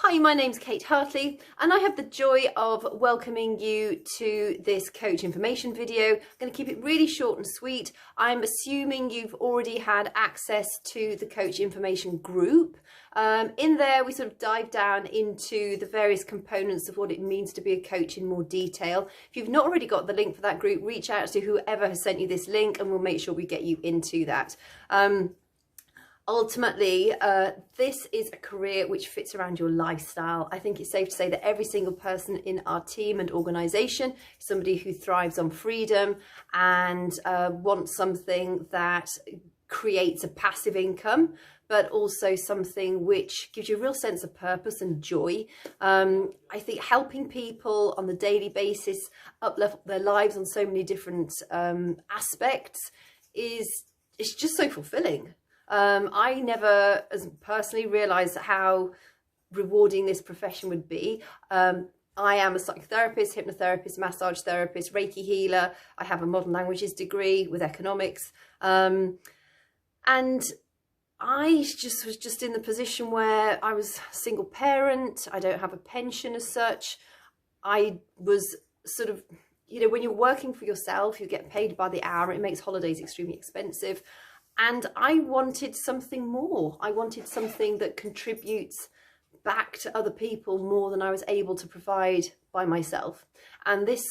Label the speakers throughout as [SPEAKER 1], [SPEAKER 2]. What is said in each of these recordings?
[SPEAKER 1] Hi, my name's Kate Hartley and I have the joy of welcoming you to this coach information video. I'm going to keep it really short and sweet. I'm assuming you've already had access to the coach information group. In there we sort of dive down into the various components of what it means to be a coach in more detail. If you've not already got the link for that group, reach out to whoever has sent you this link and we'll make sure we get you into that. Ultimately, this is a career which fits around your lifestyle. I think it's safe to say that every single person in our team and organisation is somebody who thrives on freedom and wants something that creates a passive income, but also something which gives you a real sense of purpose and joy. I think helping people on the daily basis up-level their lives on so many different aspects is just so fulfilling. I never personally realised how rewarding this profession would be. I am a psychotherapist, hypnotherapist, massage therapist, Reiki healer. I have a modern languages degree with economics. And I was just in the position where I was a single parent. I don't have a pension as such. I was sort of, you know, when you're working for yourself, you get paid by the hour. It makes holidays extremely expensive. And I wanted something more. I wanted something that contributes back to other people more than I was able to provide by myself. And this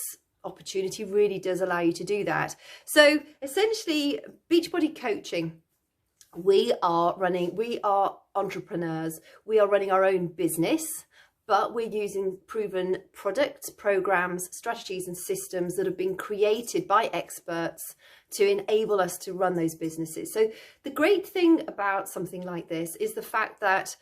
[SPEAKER 1] opportunity really does allow you to do that. So essentially, Beachbody Coaching, we are entrepreneurs. We are running our own business, but we're using proven products, programs, strategies and systems that have been created by experts to enable us to run those businesses. So the great thing about something like this is the fact that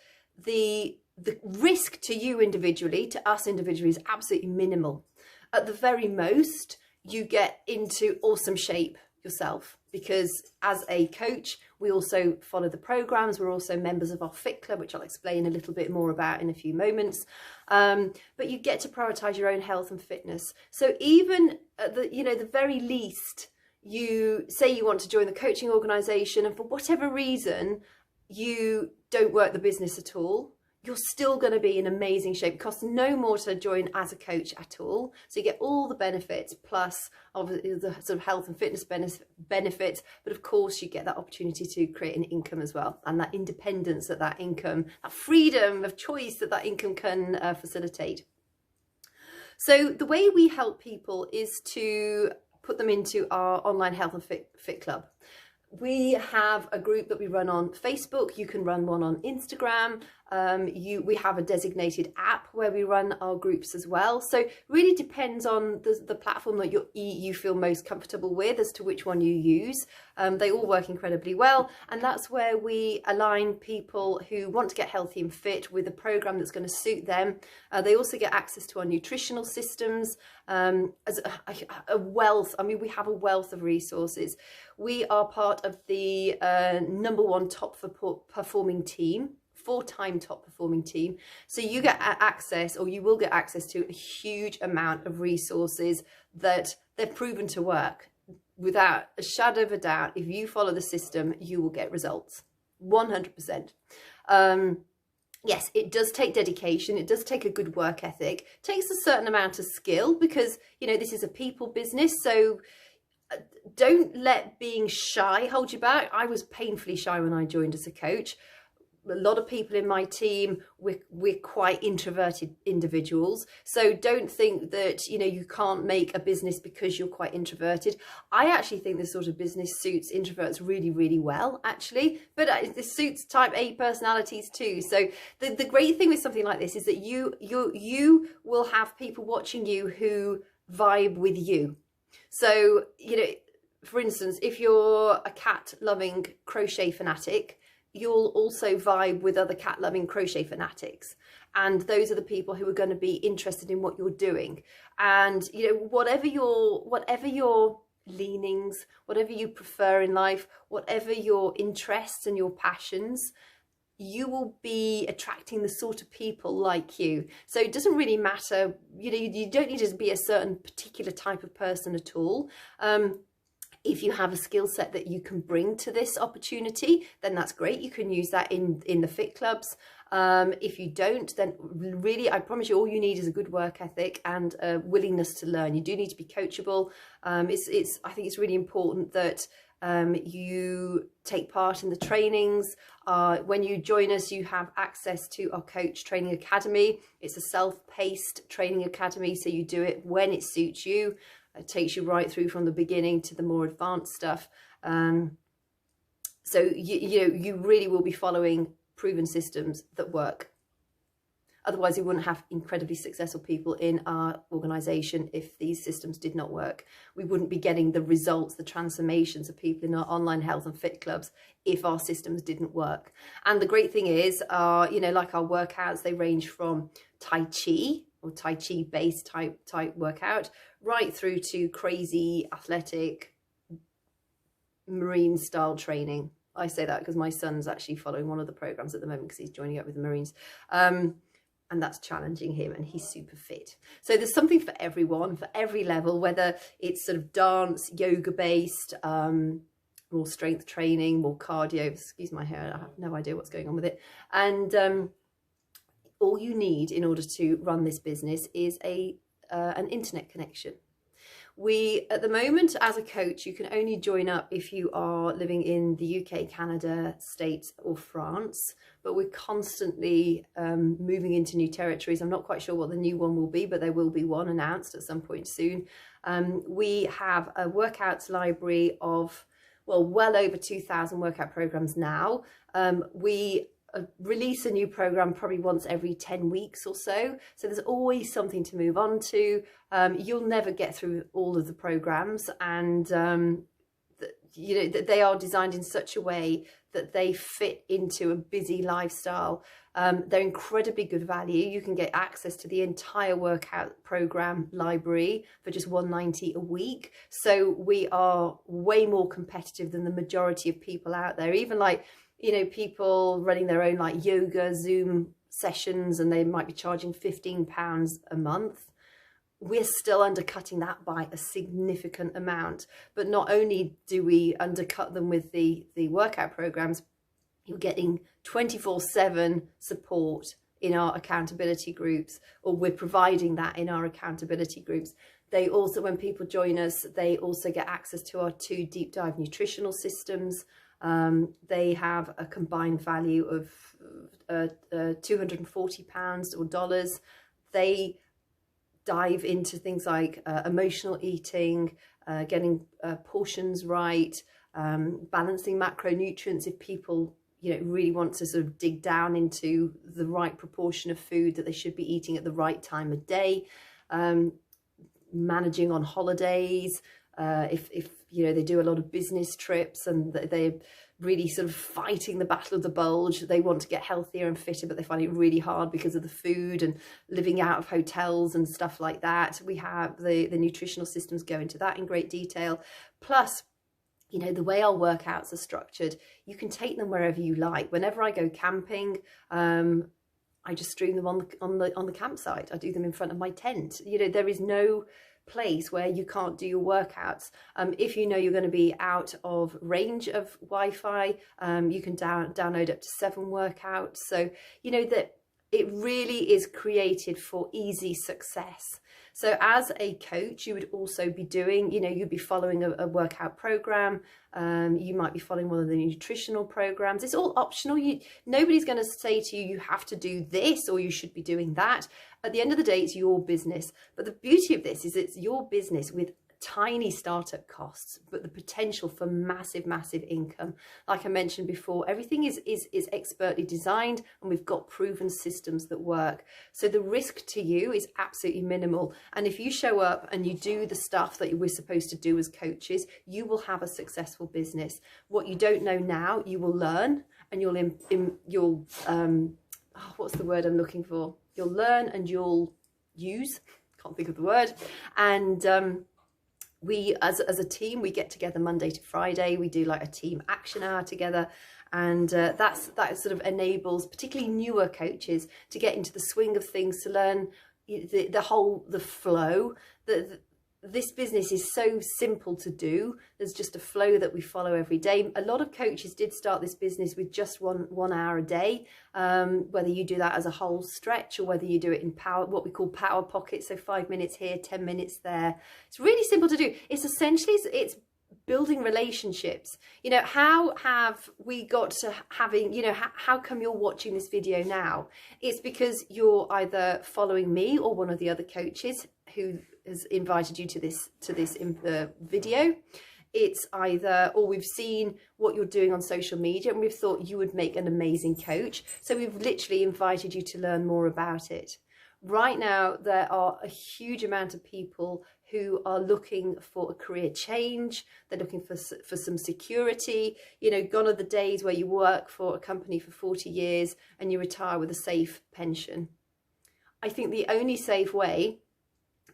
[SPEAKER 1] the risk to you individually, to us individually, is absolutely minimal. At the very most, you get into awesome shape yourself, because as a coach, we also follow the programs. We're also members of our Fit Club, which I'll explain a little bit more about in a few moments. But you get to prioritize your own health and fitness. So even at the very least, you say you want to join the coaching organization and for whatever reason you don't work the business at all, you're still going to be in amazing shape. It costs no more to join as a coach at all. So you get all the benefits plus obviously the sort of health and fitness benefits, but of course you get that opportunity to create an income as well, and that independence that income, that freedom of choice that income can facilitate. So the way we help people is to put them into our online health and fit club. We have a group that we run on Facebook. You can run one on Instagram. We have a designated app where we run our groups as well. So it really depends on the platform that you feel most comfortable with as to which one you use. They all work incredibly well. And that's where we align people who want to get healthy and fit with a program that's going to suit them. They also get access to our nutritional systems, as a wealth. I mean, we have a wealth of resources. We are part of the #1 top performing team, 4-time top performing team. So you get access, or you will get access to, a huge amount of resources that they're proven to work. Without a shadow of a doubt, if you follow the system, you will get results, 100%. Yes, it does take dedication. It does take a good work ethic. It takes a certain amount of skill because, you know, this is a people business. So don't let being shy hold you back. I was painfully shy when I joined as a coach. A lot of people in my team, we're quite introverted individuals. So don't think that, you know, you can't make a business because you're quite introverted. I actually think this sort of business suits introverts really, really well, actually. But this suits type A personalities too. So the great thing with something like this is that you will have people watching you who vibe with you. So, you know, for instance, if you're a cat-loving crochet fanatic, you'll also vibe with other cat-loving crochet fanatics. And those are the people who are going to be interested in what you're doing. And, you know, whatever your leanings, whatever you prefer in life, whatever your interests and your passions, you will be attracting the sort of people like you. So it doesn't really matter, you know, you don't need to be a certain particular type of person at all. If you have a skill set that you can bring to this opportunity, then that's great. You can use that in the fit clubs. If you don't, then really, I promise you, all you need is a good work ethic and a willingness to learn. You do need to be coachable. I think it's really important that you take part in the trainings. When you join us, you have access to our Coach Training Academy. It's a self-paced training academy, so you do it when it suits you. It takes you right through from the beginning to the more advanced stuff. So you really will be following proven systems that work. Otherwise, we wouldn't have incredibly successful people in our organisation if these systems did not work. We wouldn't be getting the results, the transformations of people in our online health and fit clubs if our systems didn't work. And the great thing is, like our workouts, they range from Tai Chi or Tai Chi based type workout right through to crazy athletic Marine style training. I say that because my son's actually following one of the programs at the moment because he's joining up with the Marines. And that's challenging him, and he's super fit. So there's something for everyone, for every level, whether it's sort of dance, yoga based, more strength training, more cardio. Excuse my hair, I have no idea what's going on with it. And all you need in order to run this business is an internet connection. At the moment, as a coach, you can only join up if you are living in the UK, Canada, States or France, but we're constantly moving into new territories. I'm not quite sure what the new one will be, but there will be one announced at some point soon. We have a workouts library of, well over 2,000 workout programs now. We release a new program probably once every 10 weeks or so. So there's always something to move on to. You'll never get through all of the programs, and they are designed in such a way that they fit into a busy lifestyle. They're incredibly good value. You can get access to the entire workout program library for just $190 a week. So we are way more competitive than the majority of people out there. Even like, people running their own like yoga Zoom sessions, and they might be charging £15 a month. We're still undercutting that by a significant amount. But not only do we undercut them with the workout programs, you're getting 24/7 support in our accountability groups, or we're providing that in our accountability groups. They also, when people join us, they also get access to our 2 deep dive nutritional systems. They have a combined value of £240 or dollars. They dive into things like emotional eating, getting portions right, balancing macronutrients if people really want to sort of dig down into the right proportion of food that they should be eating at the right time of day, managing on holidays. If they do a lot of business trips and they're really sort of fighting the battle of the bulge, they want to get healthier and fitter, but they find it really hard because of the food and living out of hotels and stuff like that. We have the nutritional systems go into that in great detail. Plus, the way our workouts are structured, you can take them wherever you like. Whenever I go camping, I just stream them on the campsite. I do them in front of my tent. There is no place where you can't do your workouts. If you're going to be out of range of Wi-Fi, you can download up to 7 workouts. So that it really is created for easy success. So as a coach, you would also be doing, you'd be following a workout program. You might be following one of the nutritional programs. It's all optional. Nobody's going to say to you, you have to do this or you should be doing that. At the end of the day, it's your business. But the beauty of this is it's your business with tiny startup costs, but the potential for massive, massive income. Like I mentioned before, everything is expertly designed, and we've got proven systems that work. So the risk to you is absolutely minimal. And if you show up and you do the stuff that we're supposed to do as coaches, you will have a successful business. What you don't know now, you will learn, and you'll what's the word I'm looking for? You'll learn and you'll use. Can't think of the word. And we, as a team, we get together Monday to Friday. We do like a team action hour together. And that sort of enables particularly newer coaches to get into the swing of things, to learn the flow. this business is so simple to do. There's just a flow that we follow every day. A lot of coaches did start this business with just one hour a day, whether you do that as a whole stretch or whether you do it in what we call power pockets, so 5 minutes here, 10 minutes there. It's really simple to do. It's essentially, it's building relationships. You know, how have we got to having, you know, how come you're watching this video now? It's because you're either following me or one of the other coaches who has invited you to this video. It's either, or we've seen what you're doing on social media and we've thought you would make an amazing coach, so we've literally invited you to learn more about it. Right now there are a huge amount of people who are looking for a career change. They're looking for some security. You know, gone are the days where you work for a company for 40 years and you retire with a safe pension. I think the only safe way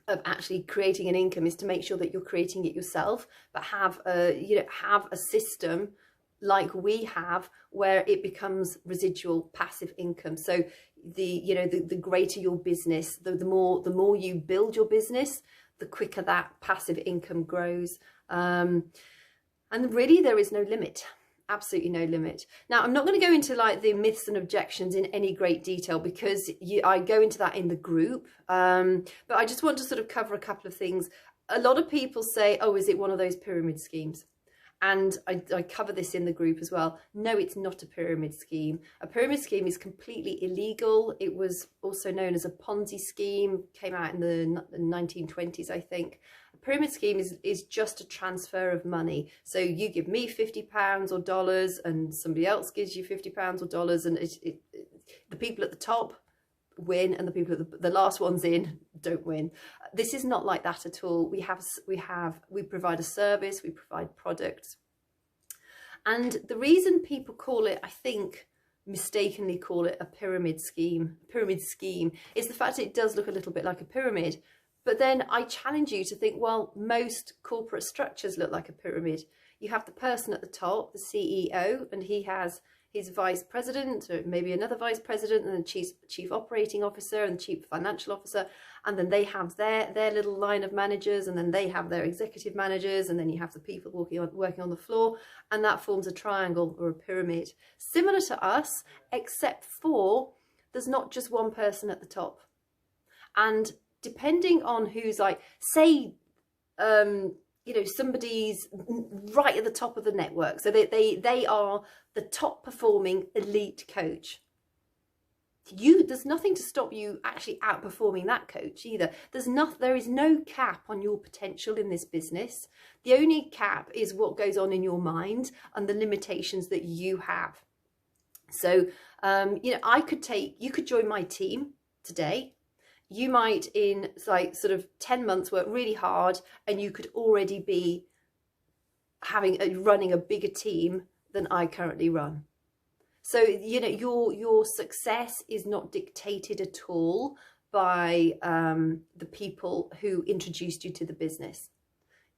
[SPEAKER 1] of actually creating an income is to make sure that you're creating it yourself, but have a system like we have where it becomes residual passive income. So the greater your business, the more you build your business, the quicker that passive income grows. And really there is no limit. Absolutely no limit. Now, I'm not going to go into like the myths and objections in any great detail because I go into that in the group. But I just want to sort of cover a couple of things. A lot of people say, oh, is it one of those pyramid schemes? And I cover this in the group as well. No, it's not a pyramid scheme. A pyramid scheme is completely illegal. It was also known as a Ponzi scheme, came out in the 1920s, I think. A pyramid scheme is just a transfer of money. So you give me £50 or dollars and somebody else gives you £50 or dollars, and the people at the top win and the people at the last ones in don't win. This is not like that at all. We provide a service, we provide products. And the reason people call it, I think mistakenly call it a pyramid scheme, is the fact that it does look a little bit like a pyramid. But then I challenge you to think, well, most corporate structures look like a pyramid. You have the person at the top, the CEO, and he has his vice president, or maybe another vice president, and the chief operating officer and the chief financial officer, and then they have their little line of managers, and then they have their executive managers, and then you have the people working on the floor, and that forms a triangle or a pyramid. Similar to us, except for there's not just one person at the top. And depending on who's like, say, you know, somebody's right at the top of the network. So they are the top performing elite coach. There's nothing to stop you actually outperforming that coach either. There is no cap on your potential in this business. The only cap is what goes on in your mind and the limitations that you have. So, you know, you could join my team today. You might in like sort of 10 months work really hard and you could already be running a bigger team than I currently run. So, you know, your success is not dictated at all by the people who introduced you to the business.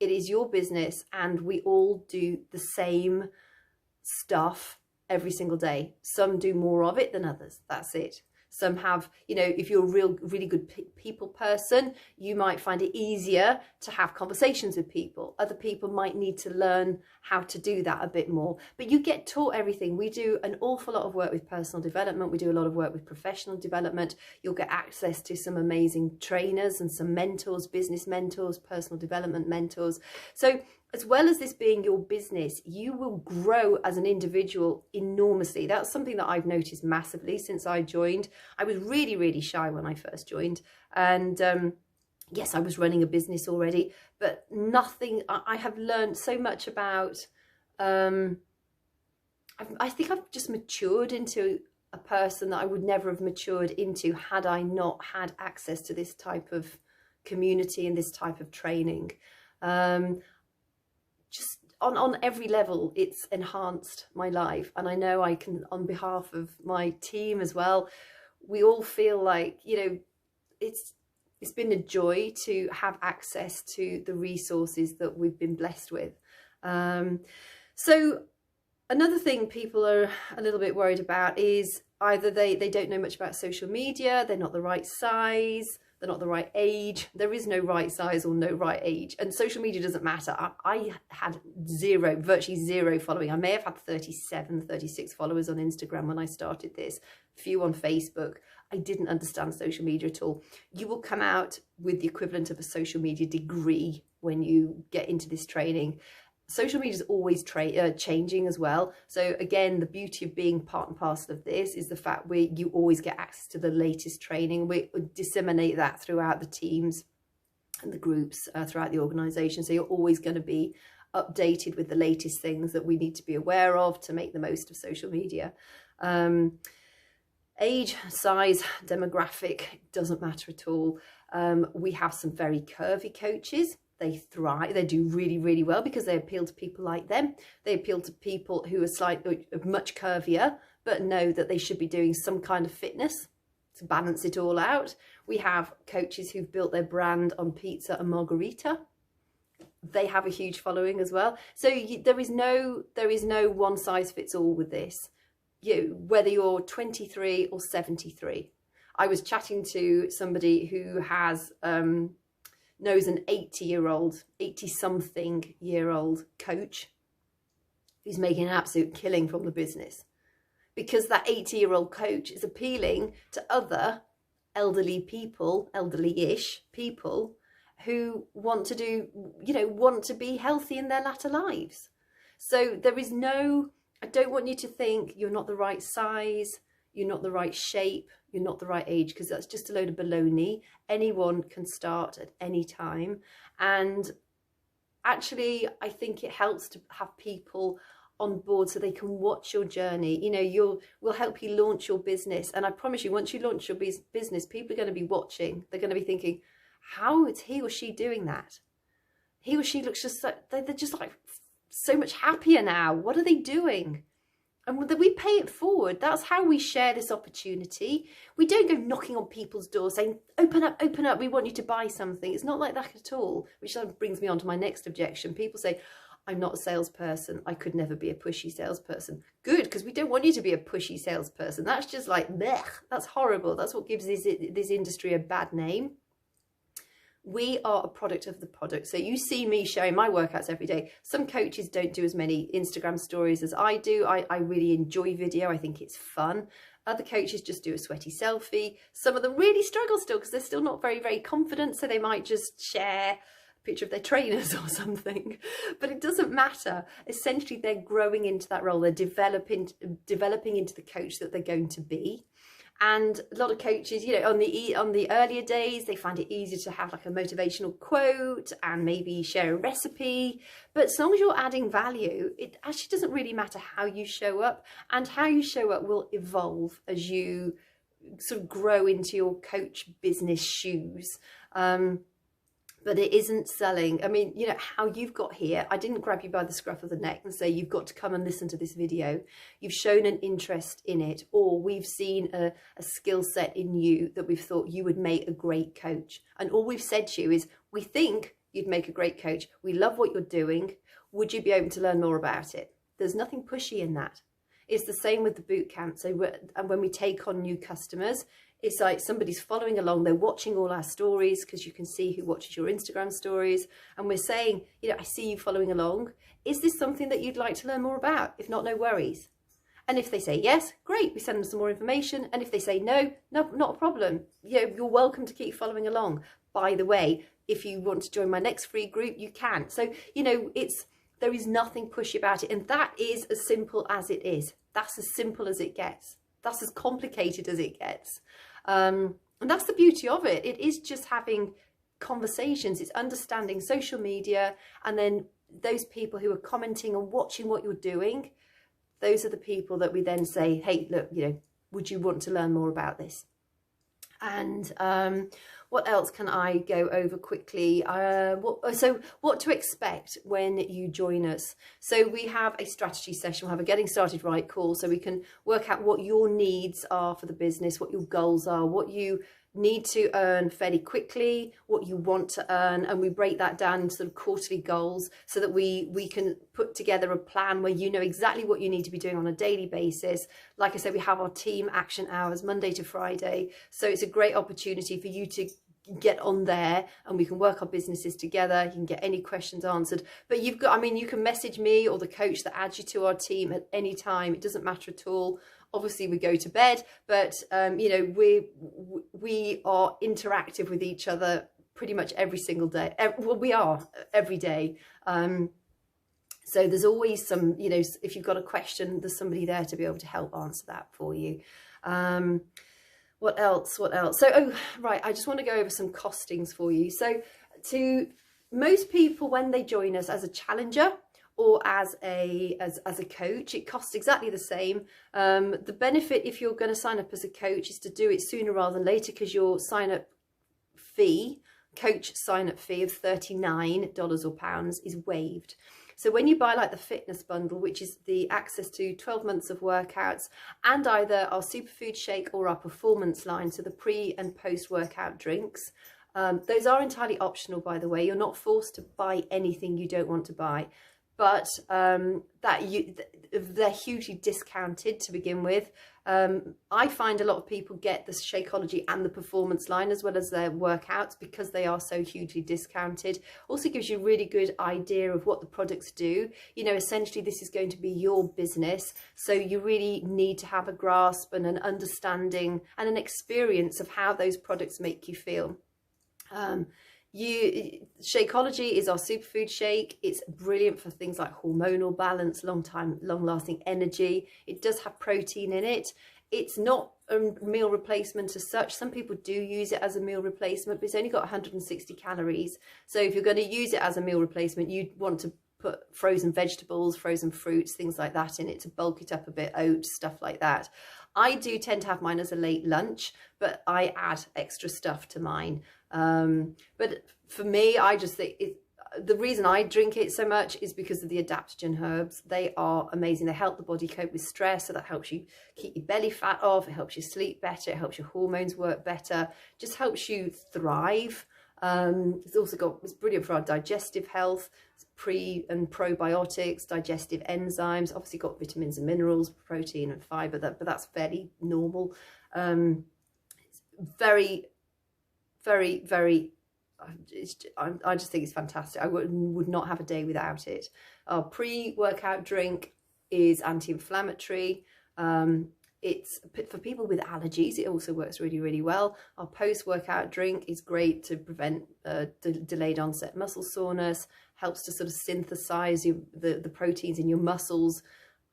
[SPEAKER 1] It is your business and we all do the same stuff every single day. Some do more of it than others. That's it. Some have, you know, if you're a really good people person, you might find it easier to have conversations with people. Other people might need to learn how to do that a bit more. But you get taught everything. We do an awful lot of work with personal development. We do a lot of work with professional development. You'll get access to some amazing trainers and some mentors, business mentors, personal development mentors. So as well as this being your business, you will grow as an individual enormously. That's something that I've noticed massively since I joined. I was really, really shy when I first joined. And yes, I was running a business already, but I have learned so much about, I think I've just matured into a person that I would never have matured into had I not had access to this type of community and this type of training. Just on every level, it's enhanced my life. And I know I can, on behalf of my team as well, we all feel like, you know, it's been a joy to have access to the resources that we've been blessed with. So another thing people are a little bit worried about is either they don't know much about social media, they're not the right size, they're not the right age. There is no right size or no right age. And social media doesn't matter. I had virtually zero following. I may have had 37, 36 followers on Instagram when I started this, few on Facebook. I didn't understand social media at all. You will come out with the equivalent of a social media degree when you get into this training. Social media is always changing as well. So again, the beauty of being part and parcel of this is the fact you always get access to the latest training. We disseminate that throughout the teams and the groups throughout the organisation. So you're always going to be updated with the latest things that we need to be aware of to make the most of social media. Age, size, demographic, doesn't matter at all. We have some very curvy coaches. They thrive, they do really, really well because they appeal to people like them. They appeal to people who are much curvier, but know that they should be doing some kind of fitness to balance it all out. We have coaches who've built their brand on pizza and margarita. They have a huge following as well. So there is no one size fits all with this. Whether you're 23 or 73. I was chatting to somebody who knows an 80-something-year-old coach who's making an absolute killing from the business, because that 80-year-old coach is appealing to other elderly-ish people who want to be healthy in their latter lives. So there is I don't want you to think you're not the right size, you're not the right shape, you're not the right age, because that's just a load of baloney. Anyone can start at any time. And actually, I think it helps to have people on board so they can watch your journey. We'll help you launch your business. And I promise you, once you launch your business, people are going to be watching. They're going to be thinking, how is he or she doing that? He or she looks just like, they're just like so much happier now. What are they doing? And we pay it forward. That's how we share this opportunity. We don't go knocking on people's doors saying, open up, we want you to buy something. It's not like that at all, which brings me on to my next objection. People say, I'm not a salesperson. I could never be a pushy salesperson. Good, because we don't want you to be a pushy salesperson. That's just like, blech. That's horrible. That's what gives this industry a bad name. We are a product of the product. So you see me sharing my workouts every day. Some coaches don't do as many Instagram stories as I do. I really enjoy video. I think it's fun. Other coaches just do a sweaty selfie. Some of them really struggle still because they're still not very, very confident. So they might just share a picture of their trainers or something. But it doesn't matter. Essentially, they're growing into that role. They're developing into the coach that they're going to be. And a lot of coaches, on the earlier days, they find it easier to have like a motivational quote and maybe share a recipe. But as long as you're adding value, it actually doesn't really matter how you show up, and how you show up will evolve as you sort of grow into your coach business shoes. But it isn't selling. I mean, how you've got here. I didn't grab you by the scruff of the neck and say, you've got to come and listen to this video. You've shown an interest in it, or we've seen a skill set in you that we've thought you would make a great coach. And all we've said to you is, we think you'd make a great coach. We love what you're doing. Would you be open to learn more about it? There's nothing pushy in that. It's the same with the boot camp. So when we take on new customers, it's like somebody's following along. They're watching all our stories, because you can see who watches your Instagram stories. And we're saying, I see you following along. Is this something that you'd like to learn more about? If not, no worries. And if they say yes, great, we send them some more information. And if they say no, not a problem. You're welcome to keep following along. By the way, if you want to join my next free group, you can. So, there is nothing pushy about it. And that is as simple as it is. That's as simple as it gets. That's as complicated as it gets. And that's the beauty of it. It is just having conversations. It's understanding social media, and then those people who are commenting and watching what you're doing, those are the people that we then say, hey, look, would you want to learn more about this? And what else can I go over quickly? So what to expect when you join us. So we have a strategy session. We'll have a getting started right call, so we can work out what your needs are for the business, what your goals are, what you need to earn fairly quickly, what you want to earn, and we break that down into sort of quarterly goals so that we can put together a plan where you know exactly what you need to be doing on a daily basis. Like I said, we have our team action hours Monday to Friday, so it's a great opportunity for you to get on there and we can work our businesses together. You can get any questions answered, but you've got, I mean, you can message me or the coach that adds you to our team at any time. It doesn't matter at all. Obviously we go to bed, but you know, we are interactive with each other pretty much every single day. Well, we are every day. So there's always some, you know, if you've got a question, there's somebody there to be able to help answer that for you. What else? So, oh, right, I just want to go over some costings for you. So to most people, when they join us as a challenger or as a coach, it costs exactly the same. The benefit if you're going to sign up as a coach is to do it sooner rather than later, because your sign-up fee, coach sign-up fee of $39 or pounds is waived. So when you buy like the fitness bundle, which is the access to 12 months of workouts and either our superfood shake or our performance line, so the pre and post workout drinks, those are entirely optional, by the way. You're not forced to buy anything you don't want to buy, but they're hugely discounted to begin with. I find a lot of people get the Shakeology and the performance line as well as their workouts because they are so hugely discounted. Also gives you a really good idea of what the products do. You know, essentially this is going to be your business, so you really need to have a grasp and an understanding and an experience of how those products make you feel. Shakeology is our superfood shake. It's brilliant for things like hormonal balance, long-lasting energy. It does have protein in it. It's not a meal replacement as such. Some people do use it as a meal replacement, but it's only got 160 calories. So if you're going to use it as a meal replacement, you'd want to put frozen vegetables, frozen fruits, things like that in it to bulk it up a bit, oats, stuff like that. I do tend to have mine as a late lunch, but I add extra stuff to mine. But for me, I just think the reason I drink it so much is because of the adaptogen herbs. They are amazing. They help the body cope with stress, so that helps you keep your belly fat off. It helps you sleep better. It helps your hormones work better. Just helps you thrive. It's brilliant for our digestive health. It's pre and probiotics, digestive enzymes. Obviously got vitamins and minerals, protein and fiber. But that's fairly normal. It's very, very. I just think it's fantastic. I would not have a day without it. Our pre-workout drink is anti-inflammatory. It's for people with allergies. It also works really, really well. Our post-workout drink is great to prevent delayed onset muscle soreness, helps to sort of synthesize the proteins in your muscles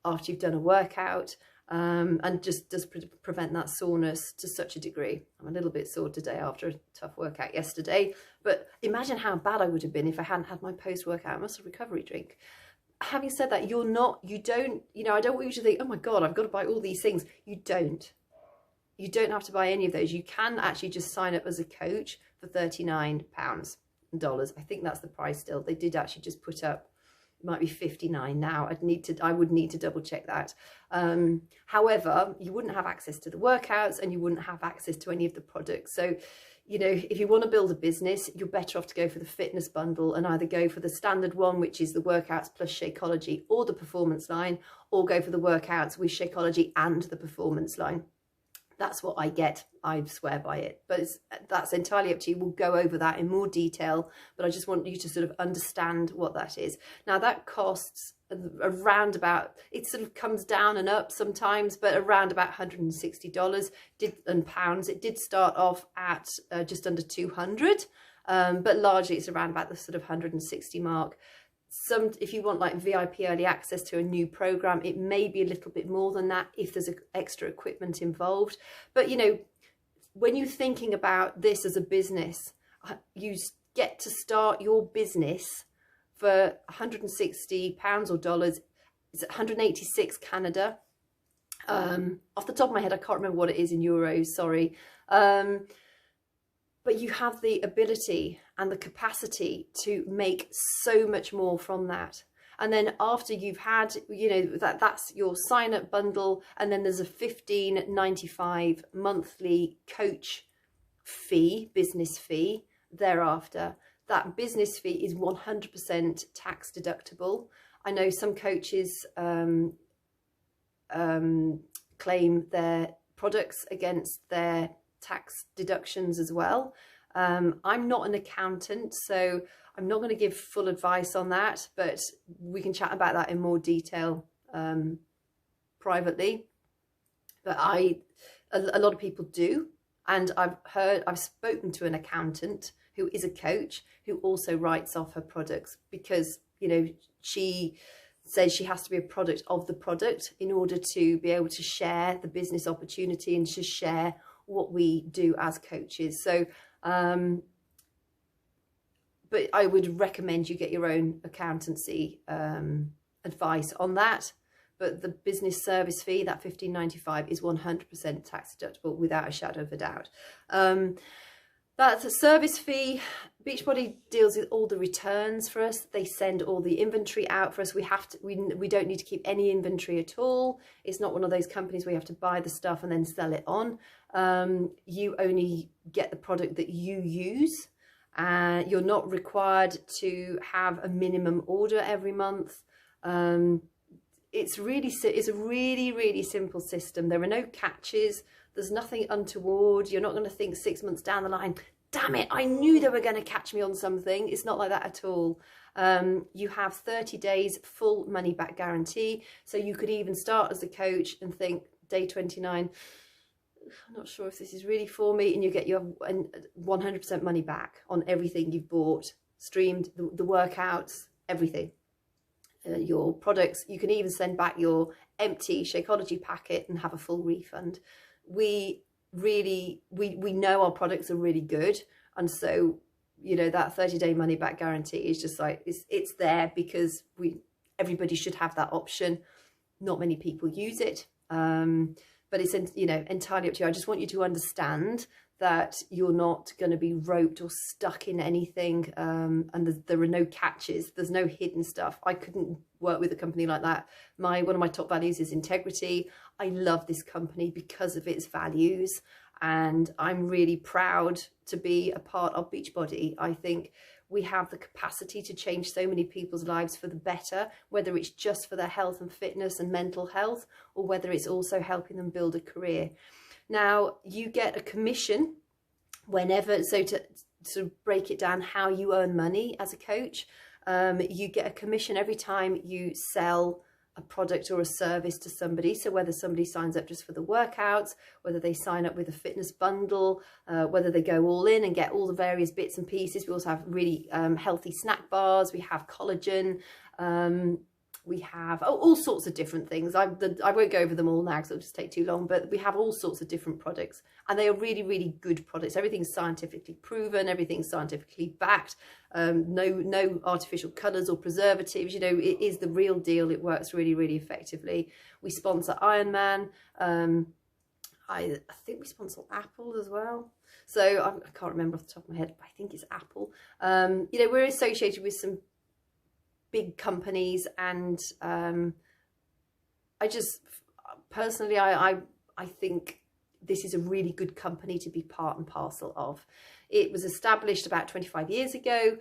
[SPEAKER 1] after you've done a workout. And just does prevent that soreness to such a degree. I'm a little bit sore today after a tough workout yesterday, but imagine how bad I would have been if I hadn't had my post-workout muscle recovery drink. Having said that, I don't want you to think, oh my God, I've got to buy all these things. You don't have to buy any of those. You can actually just sign up as a coach for £39. I think that's the price still. They did actually just put up, it might be 59 now. I would need to double check that. However, you wouldn't have access to the workouts and you wouldn't have access to any of the products. So, you know, if you want to build a business, you're better off to go for the fitness bundle and either go for the standard one, which is the workouts plus Shakeology, or the performance line, or go for the workouts with Shakeology and the performance line. That's what I get. I swear by it, but that's entirely up to you. We'll go over that in more detail, but I just want you to sort of understand what that is. Now that costs around about, it sort of comes down and up sometimes, but around about $160 and pounds. It did start off at just under 200, but largely it's around about the sort of 160 mark. If you want like VIP early access to a new program, it may be a little bit more than that if there's extra equipment involved. But you know, when you're thinking about this as a business, you get to start your business for £160 or dollars. It's 186 Canada. Off the top of my head, I can't remember what it is in euros, sorry. But you have the ability and the capacity to make so much more from that. And then after you've had, you know, that's your sign up bundle. And then there's a $15.95 monthly coach fee, business fee thereafter. That business fee is 100% tax deductible. I know some coaches claim their products against their tax deductions as well. I'm not an accountant, so I'm not going to give full advice on that, but we can chat about that in more detail privately. But a lot of people do. And I've spoken to an accountant who is a coach who also writes off her products because, you know, she says she has to be a product of the product in order to be able to share the business opportunity and to share what we do as coaches. So, but I would recommend you get your own accountancy advice on that. But the business service fee, that $15.95, is 100% tax deductible without a shadow of a doubt. That's a service fee. Beachbody deals with all the returns for us. They send all the inventory out for us. We don't need to keep any inventory at all. It's not one of those companies where you have to buy the stuff and then sell it on. You only get the product that you use. You're not required to have a minimum order every month. It's a really, really simple system. There are no catches. There's nothing untoward. You're not going to think 6 months down the line, damn it, I knew they were going to catch me on something. It's not like that at all. You have 30 days full money back guarantee. So you could even start as a coach and think day 29, I'm not sure if this is really for me. And you get your 100% money back on everything you've bought, streamed, the workouts, everything. Your products, you can even send back your empty Shakeology packet and have a full refund. We know our products are really good, and so, you know, that 30-day money back guarantee is just like, it's there because everybody should have that option. Not many people use it, but it's, you know, entirely up to you. I just want you to understand that you're not going to be roped or stuck in anything, and there are no catches, there's no hidden stuff. I couldn't work with a company like that. One of my top values is integrity. I love this company because of its values, and I'm really proud to be a part of Beachbody. I think we have the capacity to change so many people's lives for the better, whether it's just for their health and fitness and mental health, or whether it's also helping them build a career. Now, you get a commission whenever, so to break it down how you earn money as a coach, you get a commission every time you sell a product or a service to somebody. So whether somebody signs up just for the workouts, whether they sign up with a fitness bundle, whether they go all in and get all the various bits and pieces. We also have really healthy snack bars. We have collagen. We have all sorts of different things. I won't go over them all now because it'll just take too long, but we have all sorts of different products, and they are really, really good products. Everything's scientifically proven, everything's scientifically backed, no artificial colours or preservatives. You know, it is the real deal. It works really, really effectively. We sponsor Ironman. I think we sponsor Apple as well. So I can't remember off the top of my head, but I think it's Apple. You know, we're associated with some big companies, and I just personally I think this is a really good company to be part and parcel of. It was established about 25 years ago.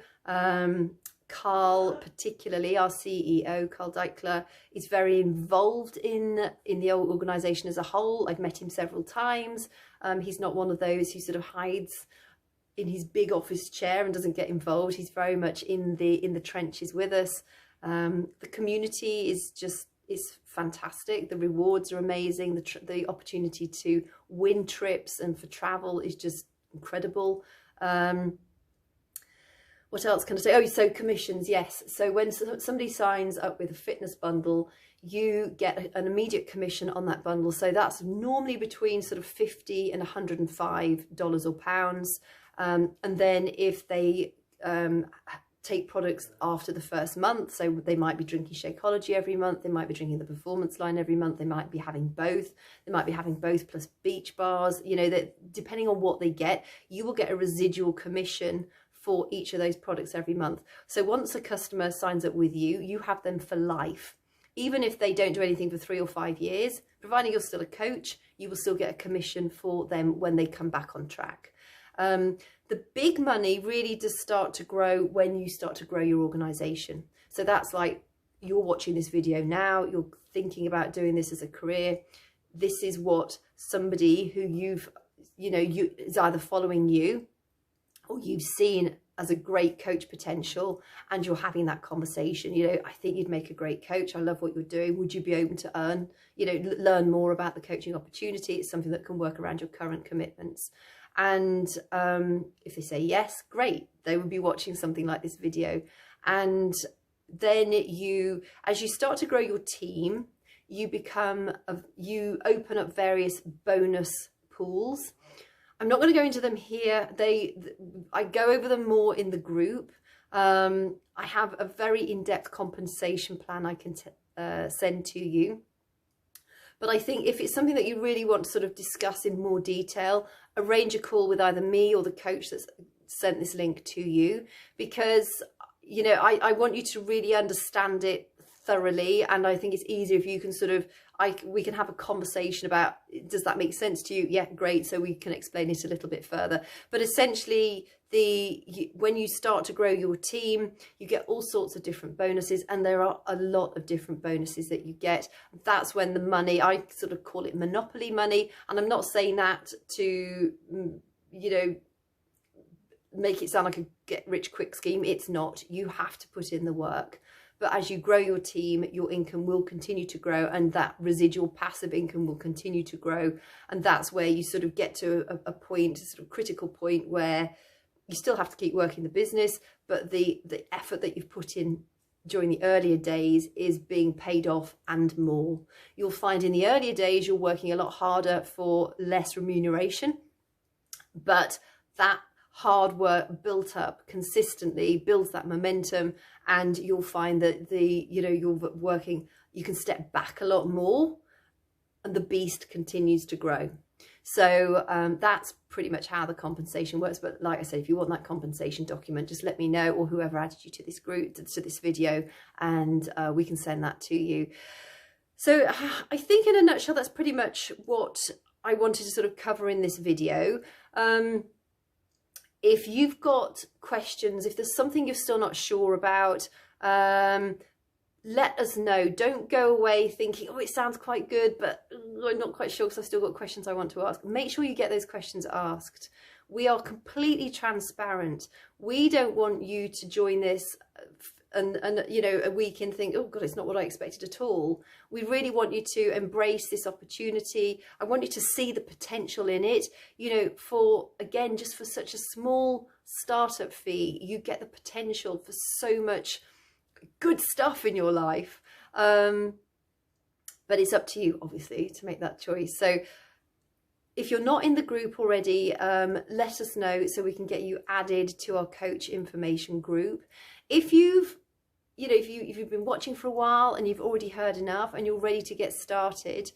[SPEAKER 1] Carl, particularly our CEO, Carl Deichler, is very involved in the organization as a whole. I've met him several times. He's not one of those who sort of hides in his big office chair and doesn't get involved. He's very much in the trenches with us. The community is fantastic. The rewards are amazing. The opportunity to win trips and for travel is just incredible. What else can I say? Oh, so commissions, yes. So when somebody signs up with a fitness bundle, you get an immediate commission on that bundle. So that's normally between sort of $50 and $105 or pounds. And then if they take products after the first month, so they might be drinking Shakeology every month, they might be drinking the Performance line every month, they might be having both, they might be having both plus beach bars, you know, that depending on what they get, you will get a residual commission for each of those products every month. So once a customer signs up with you, you have them for life. Even if they don't do anything for 3 or 5 years, providing you're still a coach, you will still get a commission for them when they come back on track. The big money really does start to grow when you start to grow your organization. So that's like, you're watching this video now, you're thinking about doing this as a career. This is what somebody who is either following you or you've seen as a great coach potential, and you're having that conversation, you know, I think you'd make a great coach. I love what you're doing. Would you be open to learn more about the coaching opportunity? It's something that can work around your current commitments. And if they say yes, great. They would be watching something like this video. And then as you start to grow your team, you open up various bonus pools. I'm not going to go into them here. I go over them more in the group. I have a very in-depth compensation plan I can send to you. But I think if it's something that you really want to sort of discuss in more detail, arrange a call with either me or the coach that's sent this link to you, because, you know, I want you to really understand it thoroughly. And I think it's easier if you can sort of, we can have a conversation about, does that make sense to you? Yeah, great. So we can explain it a little bit further. But essentially, when you start to grow your team, you get all sorts of different bonuses, and there are a lot of different bonuses that you get. That's when the money, I sort of call it monopoly money. And I'm not saying that to, you know, make it sound like a get rich quick scheme. It's not. You have to put in the work. But as you grow your team, your income will continue to grow, and that residual passive income will continue to grow. And that's where you sort of get to a point, a sort of critical point, where you still have to keep working the business, but the effort that you've put in during the earlier days is being paid off and more. You'll find in the earlier days, you're working a lot harder for less remuneration, but that hard work built up consistently builds that momentum, and you'll find that you can step back a lot more, and the beast continues to grow. So that's pretty much how the compensation works. But like I said, if you want that compensation document, just let me know, or whoever added you to this group, to this video, and we can send that to you. So I think in a nutshell, that's pretty much what I wanted to sort of cover in this video. If you've got questions, if there's something you're still not sure about, let us know. Don't go away thinking, oh, it sounds quite good, but I'm not quite sure because I've still got questions I want to ask. Make sure you get those questions asked. We are completely transparent. We don't want you to join this and you know, a week in think, oh God, it's not what I expected at all. We really want you to embrace this opportunity. I want you to see the potential in it. You know, again, just for such a small startup fee, you get the potential for so much good stuff in your life. But it's up to you, obviously, to make that choice. So if you're not in the group already, let us know so we can get you added to our coach information group. If you've been watching for a while and you've already heard enough and you're ready to get started,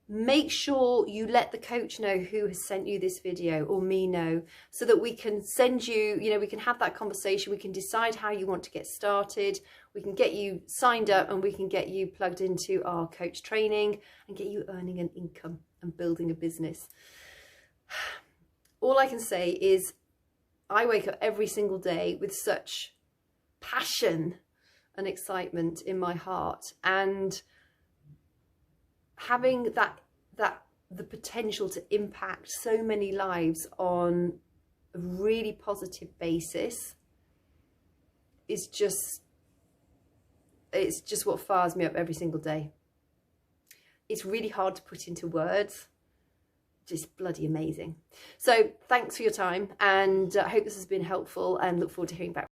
[SPEAKER 1] make sure you let the coach know who has sent you this video, or me know, so that we can send you, we can have that conversation, we can decide how you want to get started, we can get you signed up, and we can get you plugged into our coach training and get you earning an income and building a business. All I can say is I wake up every single day with such passion and excitement in my heart, and having the potential to impact so many lives on a really positive basis is just what fires me up every single day. It's really hard to put into words. Just bloody amazing. So thanks for your time, and I hope this has been helpful, and look forward to hearing back.